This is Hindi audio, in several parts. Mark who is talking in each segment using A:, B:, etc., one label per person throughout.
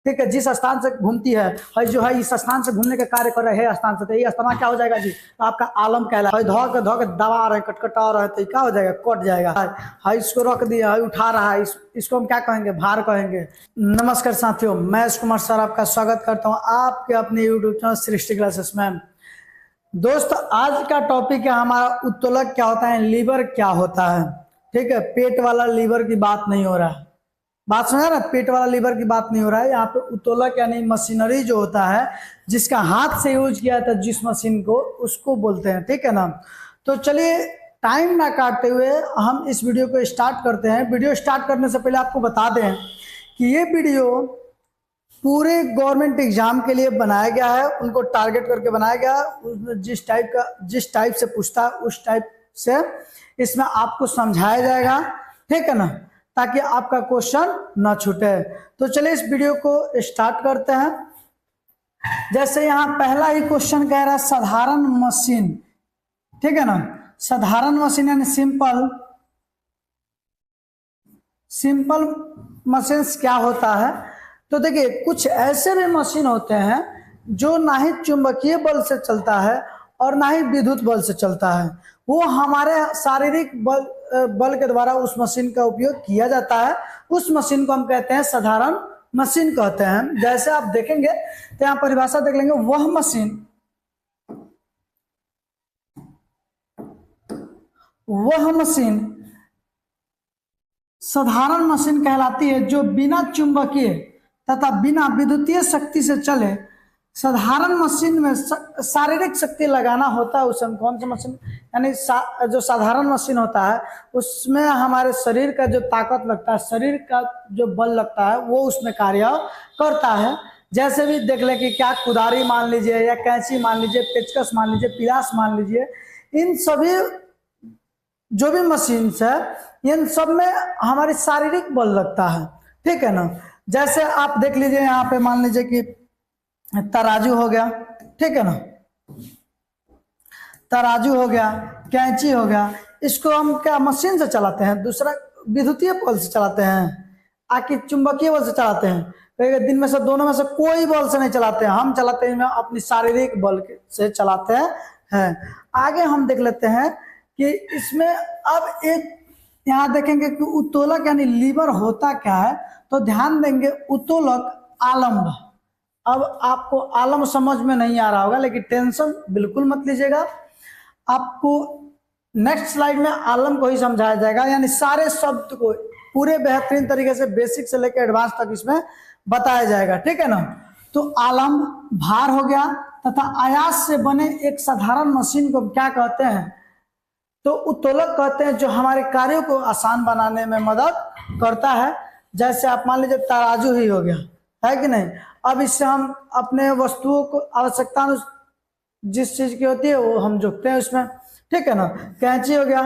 A: ठीक है, जिस स्थान से घूमती है जो है इस स्थान से घूमने का कार्य कर रहे हैं स्थान से, तो ये स्थान क्या हो जाएगा जी, तो आपका आलम कहला है। धो के दबा रहे कटकटा रहे तो क्या हो जाएगा, कट जाएगा। है इसको रख दिया है, उठा रहा है, इसको हम क्या कहेंगे, भार कहेंगे। नमस्कार साथियों, मैं कुमार सर आपका स्वागत करता हूँ आपके अपने यूट्यूब चैनल सृष्टि क्लासेस में। दोस्तों आज का टॉपिक है हमारा उत्तोलक क्या होता है, लीवर क्या होता है। ठीक है, पेट वाला लीवर की बात नहीं हो रहा है, बात सुना ना, पेट वाला लीवर की बात नहीं हो रहा है। यहाँ पे उत्तोलक यानी मशीनरी जो होता है जिसका हाथ से यूज किया था जिस मशीन को, उसको बोलते हैं। ठीक है ना, तो चलिए टाइम ना काटते हुए हम इस वीडियो को स्टार्ट करते हैं। वीडियो स्टार्ट करने से पहले आपको बता दें कि ये वीडियो पूरे गवर्नमेंट एग्जाम के लिए बनाया गया है, उनको टारगेट करके बनाया गया है। उसमें जिस टाइप से पूछता है उस टाइप से इसमें आपको समझाया जाएगा। ठीक है ना, ताकि आपका क्वेश्चन ना छूटे। तो चलिए इस वीडियो को स्टार्ट करते हैं। जैसे यहाँ पहला ही क्वेश्चन कह रहा है साधारण मशीन। ठीक है ना, साधारण मशीन यानी सिंपल मशीन क्या होता है। तो देखिए कुछ ऐसे भी मशीन होते हैं जो ना ही चुंबकीय बल से चलता है और ना ही विद्युत बल से चलता है, वो हमारे शारीरिक बल के द्वारा उस मशीन का उपयोग किया जाता है। उस मशीन को हम कहते हैं साधारण मशीन कहते हैं। जैसे आप देखेंगे तो यहाँ परिभाषा देख लेंगे, वह मशीन साधारण मशीन कहलाती है जो बिना चुंबकीय तथा बिना विद्युतीय शक्ति से चले। साधारण मशीन में शारीरिक शक्ति लगाना होता है। उसमें कौन सा मशीन यानी जो साधारण मशीन होता है उसमें हमारे शरीर का जो ताकत लगता है, शरीर का जो बल लगता है वो उसमें कार्य करता है। जैसे भी देख ले कि क्या कुदारी मान लीजिए या कैंची मान लीजिए, पेचकस मान लीजिए, पिलास मान लीजिए, इन सभी जो भी मशीन है इन सब में हमारी शारीरिक बल लगता है। ठीक है ना, जैसे आप देख लीजिए यहाँ पे मान लीजिए कि तराजू हो गया। ठीक है ना, तराजू हो गया, कैंची हो गया, इसको हम क्या मशीन से चलाते हैं, दूसरा विद्युतीय बल से चलाते हैं, आकि चुंबकीय बल से चलाते हैं। तो दिन में से दोनों में से कोई बल से नहीं चलाते हैं, हम चलाते हैं अपनी शारीरिक बल से चलाते हैं। आगे हम देख लेते हैं कि इसमें अब एक यहाँ देखेंगे कि उत्तोलक यानी लीवर होता क्या है। तो ध्यान देंगे उत्तोलक आलम्ब। अब आपको आलम समझ में नहीं आ रहा होगा, लेकिन टेंशन बिल्कुल मत लीजिएगा, आपको नेक्स्ट स्लाइड में आलम को ही समझाया जाएगा। यानी सारे शब्द को पूरे बेहतरीन तरीके से बेसिक से लेकर एडवांस तक इसमें बताया जाएगा। ठीक है ना, तो आलम भार हो गया तथा आयास से बने एक साधारण मशीन को क्या कहते हैं, तो उत्तोलक कहते हैं, जो हमारे कार्यों को आसान बनाने में मदद करता है। जैसे आप मान लीजिए तराजू ही हो गया, है कि नहीं। अब इससे हम अपने वस्तुओं को आवश्यकता जिस चीज की होती है वो हम जोखते हैं उसमें। ठीक है ना, कैंची हो गया,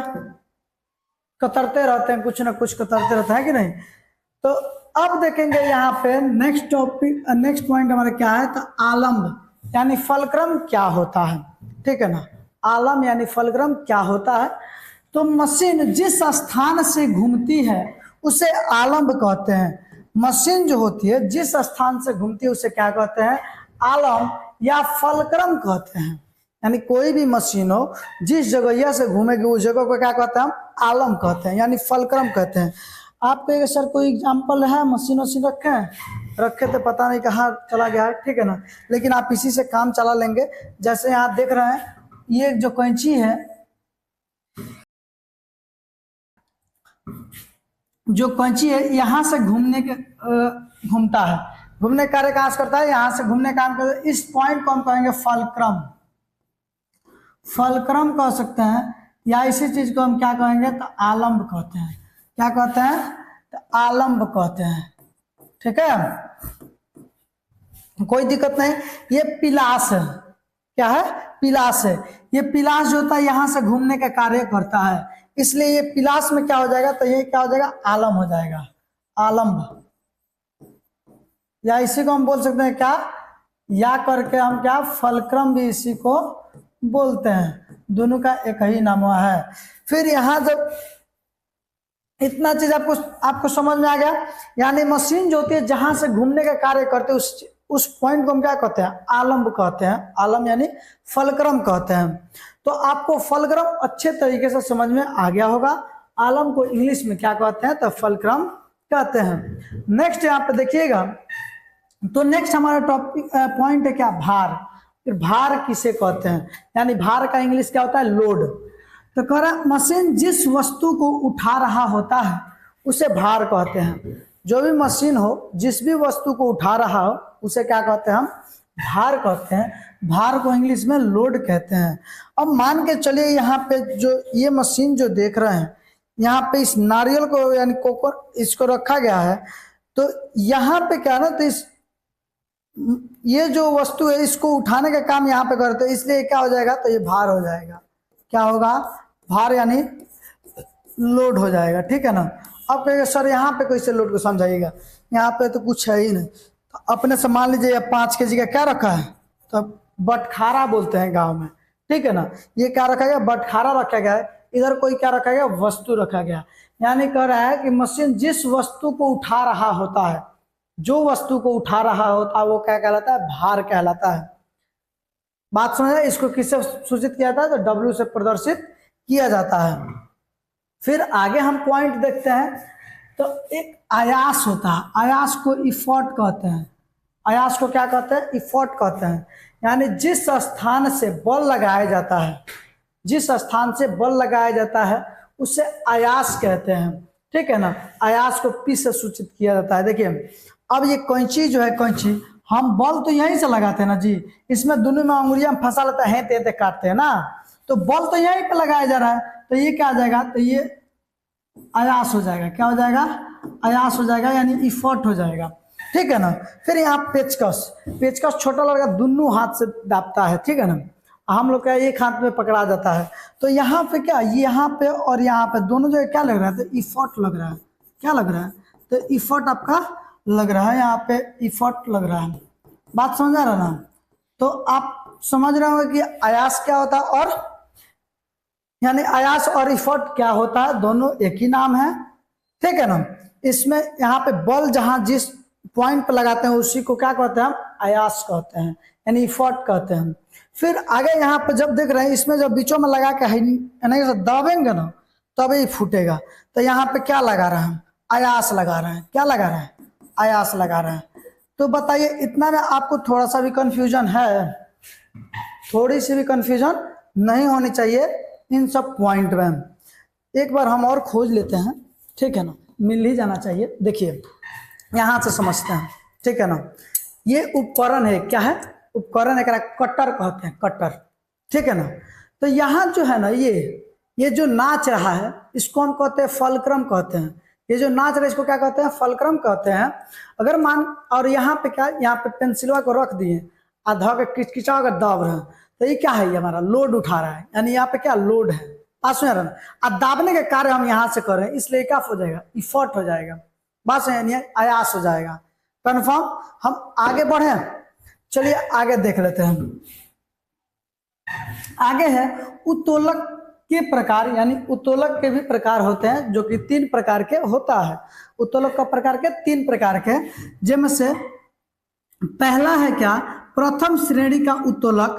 A: कतरते रहते हैं, कुछ ना कुछ कतरते रहते हैं कि नहीं। तो अब देखेंगे यहाँ पे नेक्स्ट पॉइंट हमारे क्या है, तो आलम्ब यानी फलक्रम क्या होता है। ठीक है ना, आलम यानी फलक्रम क्या होता है। तो मशीन जिस स्थान से घूमती है उसे आलम्ब कहते हैं। मशीन जो होती है जिस स्थान से घूमती है उसे क्या कहते हैं, आलम या फलक्रम कहते हैं। यानी कोई भी मशीन हो जिस जगह से घूमेगी उस जगह को क्या कहते हैं, हम आलम कहते हैं यानी फलक्रम कहते हैं। आपके सर कोई एग्जाम्पल है, मशीन रखे तो पता नहीं कहाँ चला गया है। ठीक है ना, लेकिन आप इसी से काम चला लेंगे। जैसे यहाँ देख रहे हैं ये जो कैंची है, जो कैंची है यहाँ से घूमता है, घूमने कार्य कहाँ से करता है, यहाँ से घूमने काम करता है। इस पॉइंट को हम कहेंगे फलक्रम कह सकते हैं, या इसी चीज को हम क्या कहेंगे, तो आलम्ब कहते हैं। क्या कहते हैं, तो आलम्ब कहते हैं। ठीक है, कोई दिक्कत नहीं। ये पिलास है, क्या है, पिलास है। ये पिलास जो होता है यहाँ से घूमने का कार्य करता है, इसलिए ये पिलास में क्या हो जाएगा, तो ये क्या हो जाएगा, आलम हो जाएगा, आलम्ब। या इसी को हम बोल सकते हैं क्या, या करके हम क्या, फलक्रम भी इसी को बोलते हैं। दोनों का एक ही नाम है। फिर यहाँ जब इतना चीज आपको आपको समझ में आ गया। यानी मशीन जो होती है जहां से घूमने का कार्य करते हैं उस पॉइंट को हम क्या कहते हैं, आलम्ब कहते हैं। आलम्ब यानी फलक्रम कहते हैं। तो आपको फलक्रम अच्छे तरीके से समझ में आ गया होगा। आलम्ब को इंग्लिश में क्या कहते हैं, तो फलक्रम कहते हैं। नेक्स्ट यहाँ पे देखिएगा, तो नेक्स्ट हमारा टॉपिक पॉइंट है क्या, भार। फिर भार किसे कहते हैं, यानी भार का इंग्लिश क्या होता है, लोड। तो कह रहा मशीन जिस वस्तु को उठा रहा होता है उसे भार कहते हैं। जो भी मशीन हो जिस भी वस्तु को उठा रहा हो उसे क्या कहते हैं, हम भार कहते हैं। भार को इंग्लिश में लोड कहते हैं। अब मान के चलिए यहाँ पे जो ये मशीन जो देख रहे हैं, यहाँ पे इस नारियल को यानी कोको इसको रखा गया है। तो यहाँ पे क्या ना, तो इस ये जो वस्तु है इसको उठाने का काम यहाँ पे करते हैं, इसलिए क्या हो जाएगा, तो ये भार हो जाएगा। क्या होगा, भार यानी लोड हो जाएगा। ठीक है ना। अब कहेंगे सर यहाँ पे कैसे लोड को समझाइएगा, यहाँ पे तो कुछ है ही नहीं। तो अपने से मान लीजिए 5 kg का क्या रखा है, तो बटखारा बोलते हैं गांव में। ठीक है ना। ये क्या रखा गया, बटखारा रखा गया है। इधर कोई क्या रखा गया, वस्तु रखा गया। यानी कह रहा है कि मशीन जिस वस्तु को उठा रहा होता है, जो वस्तु को उठा रहा होता है वो क्या कहलाता है, भार कहलाता है। बात समझ। इसको किससे सूचित किया जाता है, तो W से प्रदर्शित किया जाता है। फिर आगे हम पॉइंट देखते हैं, तो एक आयास होता है। आयास को इफोर्ट कहते हैं। आयास को क्या कहते हैं, इफोर्ट कहते हैं। यानी जिस स्थान से बल लगाया जाता है, जिस स्थान से बल लगाया जाता है उसे आयास कहते हैं। ठीक है ना। आयास को P से सूचित किया जाता है। देखिए अब ये कैंची जो है, कैंची हम बल तो यहीं से लगाते हैं ना जी, इसमें दोनों में अंगुलियां फंसा लेते हैं, ते काटते हैं ना, तो बल तो यहीं पे लगाया जा रहा है। तो ये क्या आ जाएगा, तो ये आयास हो जाएगा। क्या हो जाएगा, आयास हो जाएगा, यानी इफोर्ट हो जाएगा। ठीक है ना। फिर यहाँ पेचकस, पेचकस छोटा लड़का दोनों हाथ से दाबता है। ठीक है ना। हम लोग का एक हाथ में पकड़ा जाता है। तो यहाँ पे क्या, यहाँ पे और यहाँ पे दोनों जगह क्या लग रहा है, तो इफोर्ट लग रहा है। क्या लग रहा है, तो इफोर्ट आपका लग रहा है, यहाँ पे इफोर्ट लग रहा है। बात समझ आ रहा ना। तो आप समझ रहे होंगे कि आयास क्या होता है, और यानी आयास और इफोर्ट क्या होता है, दोनों एक ही नाम है। ठीक है ना। इसमें यहाँ पे बल जहां जिस पॉइंट पर लगाते हैं उसी को क्या कहते हैं, हम आयास कहते हैं, यानी इफोर्ट कहते हैं। फिर आगे यहाँ पे जब देख रहे हैं, इसमें जब बीचों में लगा के दबाएंगे ना तब ये फूटेगा। तो यहाँ पे क्या लगा रहे हैं, आयास लगा रहे हैं। क्या लगा रहे हैं, आयास लगा रहे हैं। तो बताइए इतना में आपको थोड़ा सा भी कंफ्यूजन है, थोड़ी सी भी कंफ्यूजन नहीं होनी चाहिए इन सब पॉइंट में। एक बार हम और खोज लेते हैं। ठीक है ना, मिल ही जाना चाहिए। देखिए यहां से समझते हैं। ठीक है ना। ये उपकरण है, क्या है, उपकरण है, कटर कहते हैं, कटर। ठीक है ना। तो यहाँ जो है ना, ये जो नाच रहा है इसको हम कहते हैं फलक्रम कहते हैं। ये जो नाच रहा है इसको क्या कहते हैं, फलक्रम कहते हैं। अगर मान, और यहाँ पे क्या, यहाँ पे पेंसिलवा को रख दिए, आधा के किचकिचा कर दाब रहे हैं, तो ये क्या है, ये हमारा लोड उठा रहा है। यानी यहाँ पे क्या लोड है, बात सुन रहे हैं। अब दाबने के कार्य हम यहाँ से कर रहे हैं, इसलिए क्या हो जाएगा, इफोर्ट हो जाएगा। बात सुन, आयास हो जाएगा। कन्फर्म। हम आगे बढ़े, चलिए आगे देख लेते हैं। आगे है उत्तोलक के प्रकार, यानी उत्तोलक के भी प्रकार होते हैं, जो कि 3 प्रकार के होता है। उत्तोलक का प्रकार के 3 प्रकार के, जिनमें से पहला है क्या, प्रथम श्रेणी का उत्तोलक,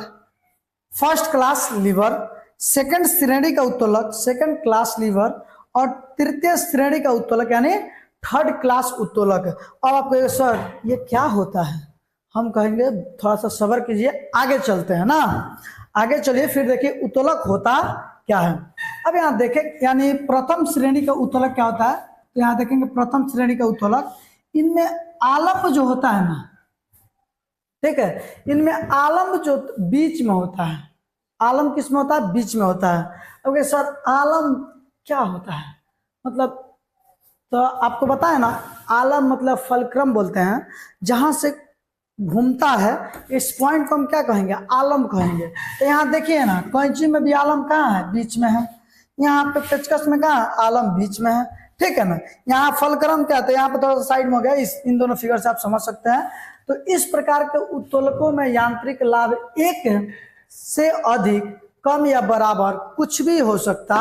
A: फर्स्ट क्लास लीवर। सेकंड श्रेणी का उत्तोलक, सेकंड क्लास लीवर। और तृतीय श्रेणी का उत्तोलक यानी थर्ड क्लास उत्तोलक। अब आप कहेंगे सर ये क्या होता है, हम कहेंगे थोड़ा सा सब्र कीजिए, आगे चलते हैं ना। आगे चलिए फिर देखिए उत्तोलक होता क्या है। अब यहाँ देखें, यानी प्रथम श्रेणी का उत्तोलक क्या होता है, तो यहाँ देखेंगे प्रथम श्रेणी का उत्तोलक, इनमें आलम्ब जो होता है ना, ठीक है, इनमें आलम्ब जो बीच में होता है, आलम्ब किस में होता है, बीच में होता है। ओके सर आलम्ब क्या होता है, मतलब तो आपको बताया ना, आलम्ब मतलब फलक्रम बोलते हैं, जहां से घूमता है इस पॉइंट को हम क्या कहेंगे, आलम्ब कहेंगे। तो यहाँ देखिए ना, कैंची में भी आलम्ब कहाँ है, बीच में है। यहाँ पे पेचकस में कहाँ है, आलम्ब बीच में है। ठीक है ना। यहाँ फलक्रम क्या था, यहाँ पे थोड़ा सा साइड में हो गया, इन दोनों फिगर से आप समझ सकते हैं। तो इस प्रकार के उत्तोलकों में यांत्रिक लाभ एक से अधिक कम या बराबर कुछ भी हो सकता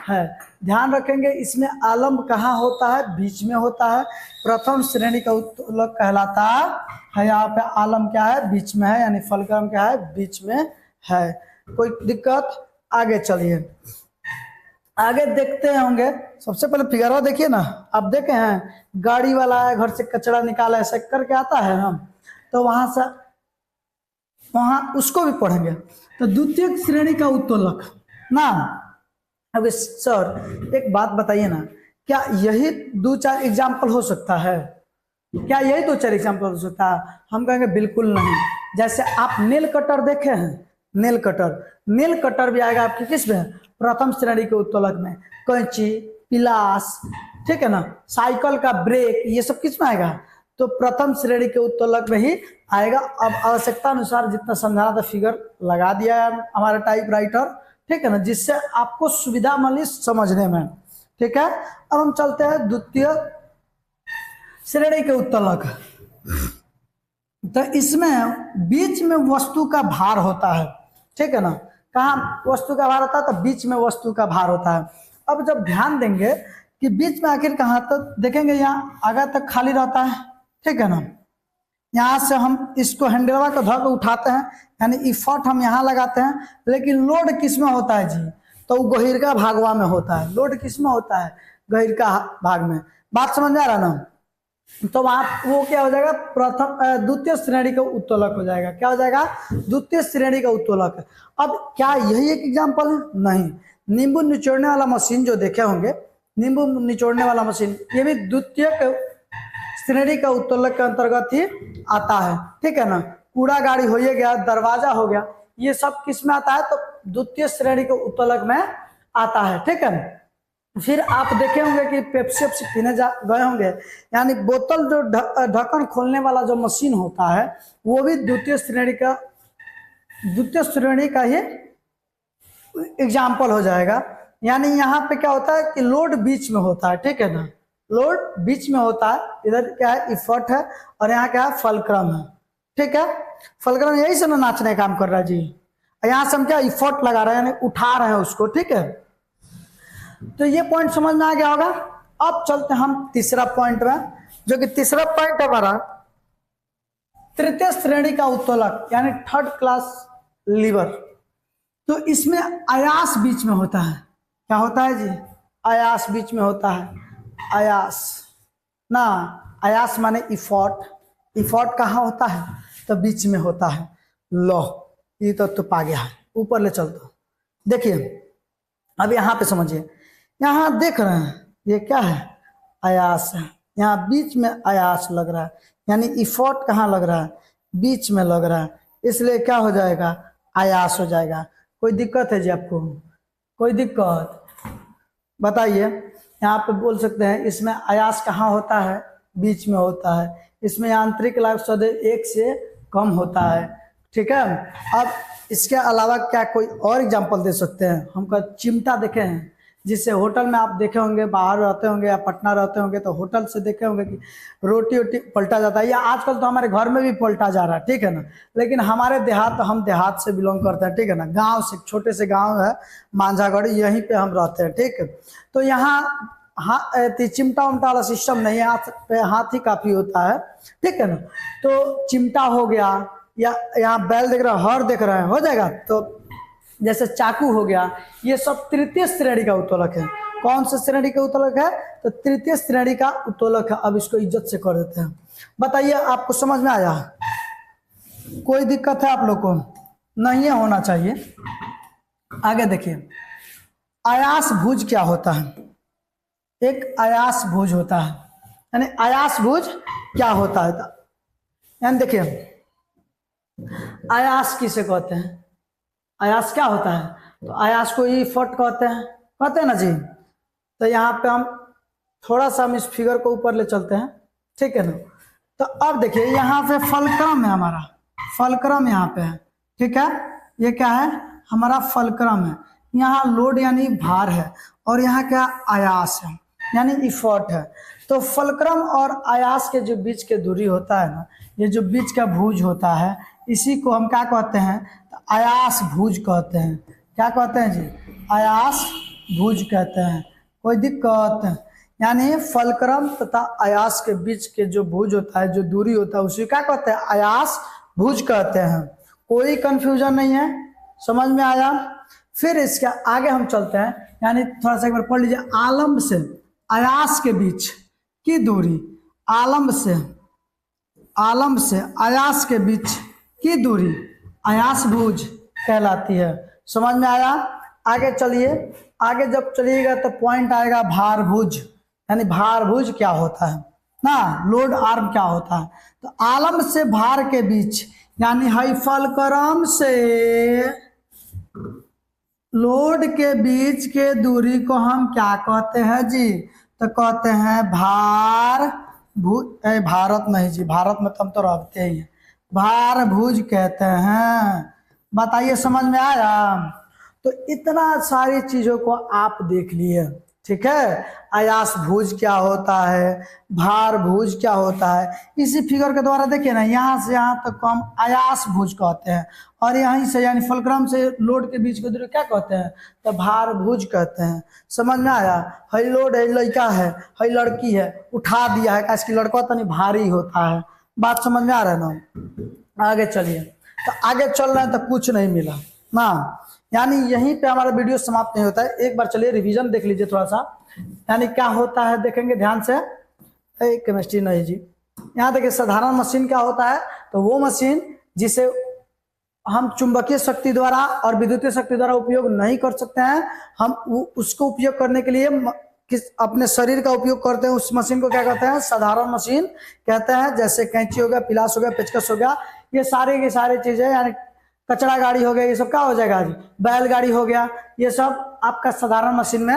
A: है। ध्यान रखेंगे इसमें आलम्ब कहाँ होता है, बीच में होता है। प्रथम श्रेणी का उत्तोलक कहलाता है, यहाँ पे आलम्ब क्या है, बीच में है, यानी फलक्रम क्या है, बीच में है। कोई दिक्कत? आगे चलिए, आगे देखते होंगे। सबसे पहले फिगर देखिए ना, आप देखे हैं गाड़ी वाला है, घर से कचरा निकाला ऐसे करके आता है हम, तो वहां से वहां उसको भी पढ़ेंगे। तो द्वितीय श्रेणी का उत्तोलक ना। अब सर एक बात बताइए ना, क्या यही 2-4 एग्जाम्पल हो सकता है? क्या यही 2-4 एग्जाम्पल हो सकता है? हम कहेंगे बिल्कुल नहीं। जैसे आप नेल कटर देखे हैं, नेल कटर भी आएगा आपके किस में, प्रथम श्रेणी के उत्तोलक में। कैंची, पिलास, ठीक है ना, साइकिल का ब्रेक, ये सब किस में आएगा, तो प्रथम श्रेणी के उत्तोलक में ही आएगा। अब आवश्यकता अनुसार जितना समझाना था फिगर लगा दिया है हमारा टाइपराइटर, ठीक है ना, जिससे आपको सुविधा मिली समझने में। ठीक है, अब हम चलते हैं द्वितीय श्रेणी के उत्तोलक। तो इसमें बीच में वस्तु का भार होता है, ठीक है ना। कहाँ वस्तु का भार होता है, तो बीच में वस्तु का भार होता है। अब जब ध्यान देंगे कि बीच में आखिर कहाँ तक देखेंगे, यहाँ आगे तक खाली रहता है, ठीक है ना। यहाँ से हम इसको हैंडलवा को धर उठाते हैं, यानी इफर्ट हम यहाँ लगाते हैं, लेकिन लोड किस में होता है जी, तो गहिरका भागवा में होता है। लोड किस में होता है, गहिरका भाग में। बात समझ में आ रहा ना। तो वहां वो क्या हो जाएगा, द्वितीय श्रेणी का उत्तोलक हो जाएगा। क्या हो जाएगा, द्वितीय श्रेणी का उत्तोलक। अब क्या यही एक एग्जाम्पल है? नहीं। नींबू निचोड़ने वाला मशीन जो देखे होंगे, नींबू निचोड़ने वाला मशीन, ये भी द्वितीय श्रेणी का उत्तोलक के अंतर्गत ही आता है, ठीक है ना। कूड़ा गाड़ी हो गया, दरवाजा हो गया, ये सब किस में आता है, तो द्वितीय श्रेणी के उत्तोलक में आता है, ठीक है। फिर आप देखे होंगे कि पेप्सी पीने गए होंगे, यानी बोतल जो ढक्कन खोलने वाला जो मशीन होता है, वो भी द्वितीय श्रेणी का ही एग्जाम्पल हो जाएगा। यानी यहाँ पे क्या होता है कि लोड बीच में होता है, ठीक है ना, लोड बीच में होता है। इधर क्या है, इफर्ट है, और यहाँ क्या है, फलक्रम है, ठीक है। फलक्रम यही से ना नाचने का काम कर रहा है जी। यहाँ से हम क्या इफर्ट लगा रहे हैं, यानी उठा रहे हैं उसको, ठीक है। तो ये पॉइंट समझ में आ गया होगा। अब चलते हैं हम तीसरा पॉइंट में, जो कि तीसरा पॉइंट हमारा तृतीय श्रेणी का उत्तोलक, यानी थर्ड क्लास लीवर। तो इसमें आयास बीच में होता है। क्या होता है जी, आयास बीच में होता है। आयास ना, आयास माने इफर्ट। इफर्ट कहाँ होता है, तो बीच में होता है। लो ये तो पा गया है, ऊपर ले चलता। देखिए अब यहाँ पे समझिए, यहाँ देख रहे हैं ये क्या है, आयास है। यहाँ बीच में आयास लग रहा है, यानी इफर्ट कहाँ लग रहा है, बीच में लग रहा है, इसलिए क्या हो जाएगा, आयास हो जाएगा। कोई दिक्कत है जी आपको, कोई दिक्कत बताइए। यहाँ पे बोल सकते हैं इसमें आयास कहाँ होता है, बीच में होता है। इसमें यांत्रिक लाभ सदैव 1 से कम होता है, ठीक है। अब इसके अलावा क्या कोई और एग्जांपल दे सकते हैं? हम का चिमटा देखे हैं, जिससे होटल में आप देखे होंगे, बाहर रहते होंगे या पटना रहते होंगे, तो होटल से देखे होंगे कि रोटी वोटी पलटा जाता है, या आजकल तो हमारे घर में भी पलटा जा रहा है, ठीक है ना। लेकिन हमारे देहात, हम देहात से बिलोंग करते हैं, ठीक है ना। गांव से, छोटे से गांव है मांझागढ़, यहीं पे हम रहते हैं, ठीक है। तो यहाँ चिमटा उमटा वाला सिस्टम नहीं है, हाथ पे हाथ ही काफी होता है, ठीक है ना। तो चिमटा हो गया, या यहाँ बैल देख रहे हैं, हर देख रहे हैं, हो जाएगा। तो जैसे चाकू हो गया, ये सब तृतीय श्रेणी का उत्तोलक है। कौन सा श्रेणी का उत्तोलक है, तो तृतीय श्रेणी का उत्तोलक है। अब इसको इज्जत से कर देते हैं। बताइए आपको समझ में आया, कोई दिक्कत है आप लोग को? नहीं है, होना चाहिए। आगे देखिए, आयास भुज क्या होता है। एक आयास भुज होता है, यानी आयास भुज क्या होता है, यानी देखिए आयास किसे कहते हैं, आयास क्या होता है, तो आयास को इफर्ट कहते हैं ना जी। तो यहाँ पे हम थोड़ा सा हम इस फिगर को ऊपर ले चलते हैं, ठीक है ना। तो अब देखिए यहाँ पे फलक्रम है हमारा, फलक्रम यहाँ पे है, ठीक है। ये क्या है, हमारा फलक्रम है। यहाँ लोड यानी भार है, और यहाँ क्या आयास है, यानी इफर्ट है। तो फलक्रम और आयास के जो बीच के दूरी होता है ना, ये जो बीच का भुज होता है, इसी को हम क्या कहते हैं, तो आयास भुज कहते हैं, क्या कहते हैं जी, आयास भुज कहते हैं। कोई दिक्कत? यानी फलक्रम तथा आयास के बीच के जो भुज होता है, जो दूरी होता है, उसे क्या कहते हैं, आयास भुज कहते हैं। कोई कंफ्यूजन नहीं है, समझ में आया। फिर इसके आगे हम चलते हैं, यानी थोड़ा सा एक बार पढ़ लीजिए। आलम्ब से आयास के बीच की दूरी, आलम्ब से आयास के बीच की दूरी आयास भुज कहलाती है। समझ में आया। आगे चलिए, आगे जब चलिएगा तो पॉइंट आएगा भार भुज, यानी भार भुज क्या होता है ना, लोड आर्म क्या होता है। तो आलम्ब से भार के बीच, यानी हाई फलक्रम से लोड के बीच के दूरी को हम क्या कहते हैं जी, तो कहते हैं भार भुज। भारत नहीं जी, भारत में तुम तो रहते ही हैं, भार भुज कहते हैं। बताइए समझ में आया। तो इतना सारी चीजों को आप देख लिए, ठीक है। आयास भुज क्या होता है, भार भुज क्या होता है, इसी फिगर के द्वारा देखिए ना, यहाँ से यहाँ तक तो हम आयास भुज कहते हैं, और यहीं से यानी फलक्रम से लोड के बीच की दूरी क्या कहते हैं, तो भार भुज कहते हैं। समझ में आया। हई लोड है, लड़का है, हई लड़की है, उठा दिया है, इसकी लड़का तो नहीं भारी होता है। बात समझ में आ रहा है ना। आगे चलिए, तो आगे चल रहे हैं तो कुछ नहीं मिला ना, यानी यहीं पे हमारा वीडियो समाप्त नहीं होता है। एक बार चलिए रिवीजन देख लीजिए थोड़ा सा, यानी क्या होता है देखेंगे ध्यान से। केमिस्ट्री नहीं जी, यहाँ देखिए साधारण मशीन क्या होता है, तो वो मशीन जिसे हम चुंबकीय शक्ति द्वारा और विद्युतीय शक्ति द्वारा उपयोग नहीं कर सकते हैं, हम उसको उपयोग करने के लिए अपने शरीर का उपयोग करते हैं। उस मशीन को क्या कहते हैं, साधारण मशीन कहते हैं। जैसे कैंची हो गया, पिलास हो गया, पेचकस हो गया, ये सारे की सारी चीजें, यानी कचरा गाड़ी हो गया, ये सब क्या हो जाएगा जी, बैलगाड़ी हो गया, ये सब आपका साधारण मशीन में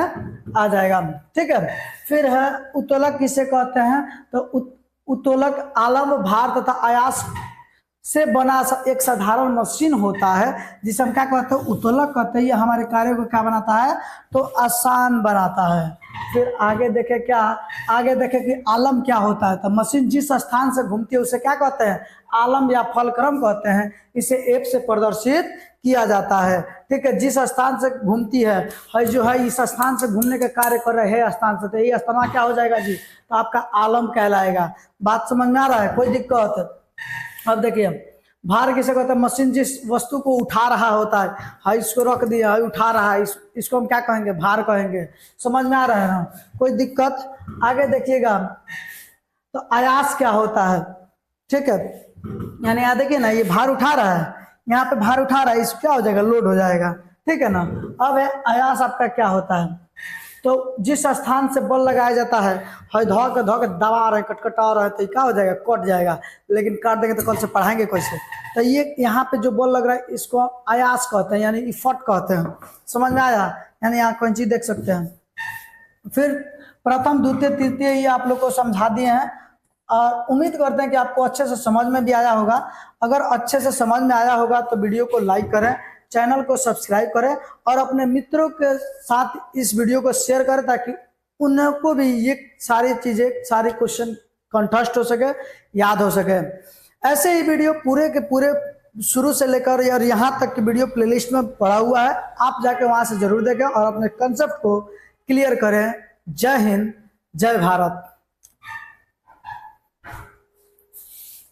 A: आ जाएगा, ठीक है। फिर है उत्तोलक, किसे कहते हैं, तो उत्तोलक आलम्ब भार तथा आयास से बना एक साधारण मशीन होता है, जिसे हम क्या कहते हैं, उत्तोलक कहते हैं। ये हमारे कार्य को क्या बनाता है, तो आसान बनाता है। फिर आगे देखे क्या, आगे देखे कि आलम्ब क्या होता है, तो मशीन जिस स्थान से घूमती है उसे क्या कहते हैं, आलम्ब या फलक्रम कहते हैं। इसे एफ से प्रदर्शित किया जाता है, ठीक है। जिस स्थान से घूमती है जो है, इस स्थान से घूमने का कार्य कर रहे हैं स्थान से, तो ये स्थान क्या हो जाएगा जी, तो आपका आलम्ब कहलाएगा। बात समझ में आ रहा है, कोई दिक्कत? अब देखिए भार किसे कहते हैं, मशीन जिस वस्तु को उठा रहा होता है, इसको रख दिया है, उठा रहा है, इसको हम क्या कहेंगे, भार कहेंगे। समझ में आ रहा है ना, कोई दिक्कत? आगे देखिएगा, तो आयास क्या होता है, ठीक है। यानी यहाँ देखिए ना, ये भार उठा रहा है, यहाँ पे भार उठा रहा है, इस क्या हो जाएगा, लोड हो जाएगा, ठीक है ना। अब है आयास आपका क्या होता है, तो जिस स्थान से बल लगाया जाता है, धो के दबा रहे, कटकटा रहे, तो क्या हो जाएगा, कट जाएगा। लेकिन काट देंगे तो कल से पढ़ाएंगे कैसे। तो ये यहाँ पे जो बल लग रहा है, इसको आयास कहते हैं, यानी इफर्ट कहते हैं। समझ में आया। यानी यहाँ कोई चीज देख सकते हैं। फिर प्रथम, द्वितीय, तृतीय ये आप लोग को समझा दिए हैं, और उम्मीद करते हैं कि आपको अच्छे से समझ में भी आया होगा। अगर अच्छे से समझ में आया होगा तो वीडियो को लाइक करें, चैनल को सब्सक्राइब करें, और अपने मित्रों के साथ इस वीडियो को शेयर करें, ताकि उनको भी ये सारी चीजें, सारे क्वेश्चन कंठस्थ हो सके, याद हो सके। ऐसे ही वीडियो पूरे के पूरे शुरू से लेकर और यहाँ तक की वीडियो प्लेलिस्ट में पड़ा हुआ है, आप जाके वहां से जरूर देखें और अपने कंसेप्ट को क्लियर करें। जय हिंद, जय भारत।